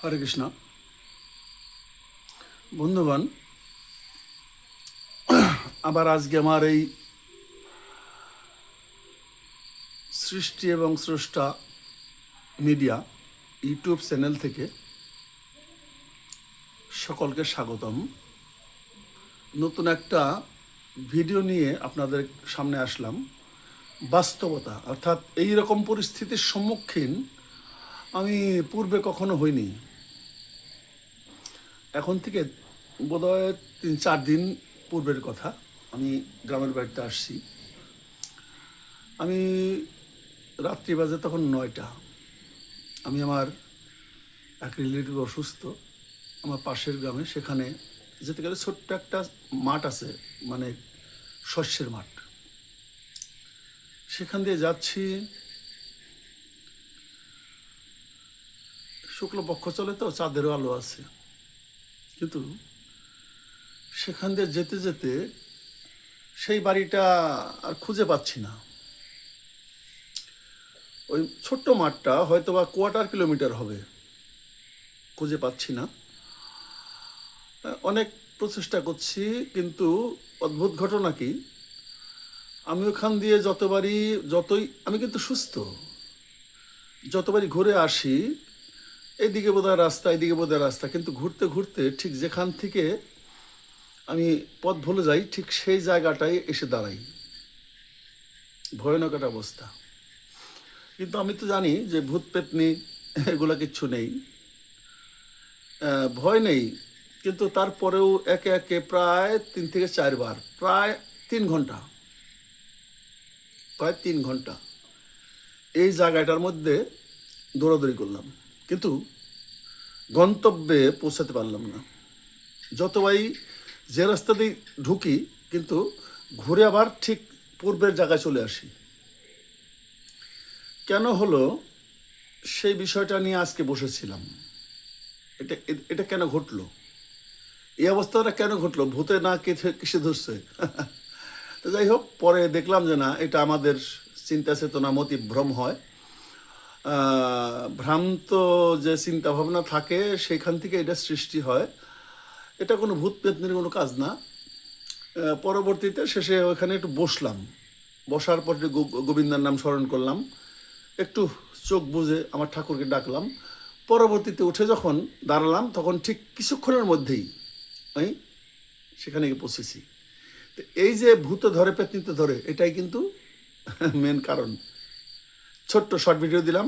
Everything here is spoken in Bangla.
হরে কৃষ্ণ বন্ধুগণ, আবার আজকে আমার এই সৃষ্টি এবং স্রষ্টা মিডিয়া ইউটিউব চ্যানেল থেকে সকলকে স্বাগতম। নতুন একটা ভিডিও নিয়ে আপনাদের সামনে আসলাম। বাস্তবতা অর্থাৎ এই রকম পরিস্থিতির সম্মুখীন আমি পূর্বে কখনো হইনি। এখন থেকে বোধহয় 3-4 দিন পূর্বের কথা। আমি গ্রামের বাড়িতে আসছি। আমি রাত্রি বাজে তখন 9টা। আমি আমার এক রিলেটিভ অসুস্থ আমার পাশের গ্রামে, সেখানে যেতে গেলে ছোট্ট একটা মাঠ আছে, মানে শস্যের মাঠ। সেখান দিয়ে যাচ্ছি, শুক্লপক্ষ চলে তো চাঁদেরও আলো আছে, কিন্তু সেখান দিয়ে যেতে যেতে সেই বাড়িটা আর খুঁজে পাচ্ছি না। ওই ছোট্ট মাঠটা হয়তো বা 1/4 কিলোমিটার হবে, খুঁজে পাচ্ছি না। অনেক প্রচেষ্টা করছি, কিন্তু অদ্ভুত ঘটনা কি, আমি ওখান দিয়ে আমি কিন্তু সুস্থ, যতবারই ঘুরে আসি এদিকে বোধহয় রাস্তা, এদিকে বোধহয় রাস্তা, কিন্তু ঘুরতে ঘুরতে ঠিক যেখান থেকে আমি পথ ভুলে যাই ঠিক সেই জায়গাটায় এসে দাঁড়াই। ভয়ানক একটা অবস্থা। কিন্তু আমি তো জানি যে ভূত পেতনি এগুলা কিচ্ছু নেই, ভয় নেই, কিন্তু তারপরেও একে একে প্রায় 3 থেকে 4 বার, প্রায় 3 ঘন্টা এই জায়গাটার মধ্যে দৌড়াদৌড়ি করলাম, কিন্তু গন্তব্যে পৌঁছাতে পারলাম না। যতবারই যে রাস্তা দিয়ে ঢুকি, কিন্তু ঘুরে আবার ঠিক পূর্বের জায়গায় চলে আসি। কেন হলো সেই বিষয়টা নিয়ে আজকে বসেছিলাম। এটা এটা কেন ঘটলো, এই অবস্থাটা কেন ঘটলো, ভূতে না কিসে ধরছে? তো যাই হোক, পরে দেখলাম যে না, এটা আমাদের চিন্তা চেতনা মতিভ্রম হয়। ভ্রান্ত যে চিন্তা ভাবনা থাকে সেখান থেকে এটা সৃষ্টি হয়। এটা কোনো ভূত পেতনির কোনো কাজ না। পরবর্তীতে শেষে ওখানে একটু বসলাম, বসার পর গোবিন্দার নাম স্মরণ করলাম, একটু চোখ বুজে আমার ঠাকুরকে ডাকলাম। পরবর্তীতে উঠে যখন দাঁড়ালাম, তখন ঠিক কিছুক্ষণের মধ্যেই আমি সেখানে গিয়ে পৌঁছেছি। তো এই যে ভূতে ধরে পেতনিতে ধরে, এটাই কিন্তু মেন কারণ। ছোট্ট শর্ট ভিডিও দিলাম,